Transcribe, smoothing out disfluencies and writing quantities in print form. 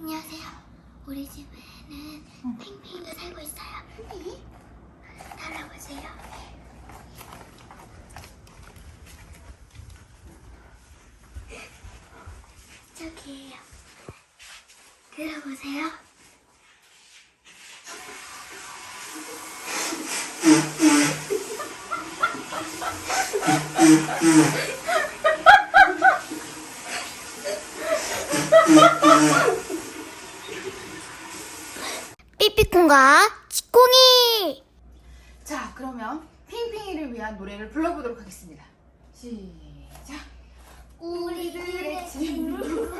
안녕하세요. 우리 집에는 핑핑이가 살고 있어요. 따라오세요. 저기에요. 들어보세요. 삐삐콩과 치콩이. 자, 그러면 핑핑이를 위한 노래를 불러보도록 하겠습니다. 시작. 우리들의 친구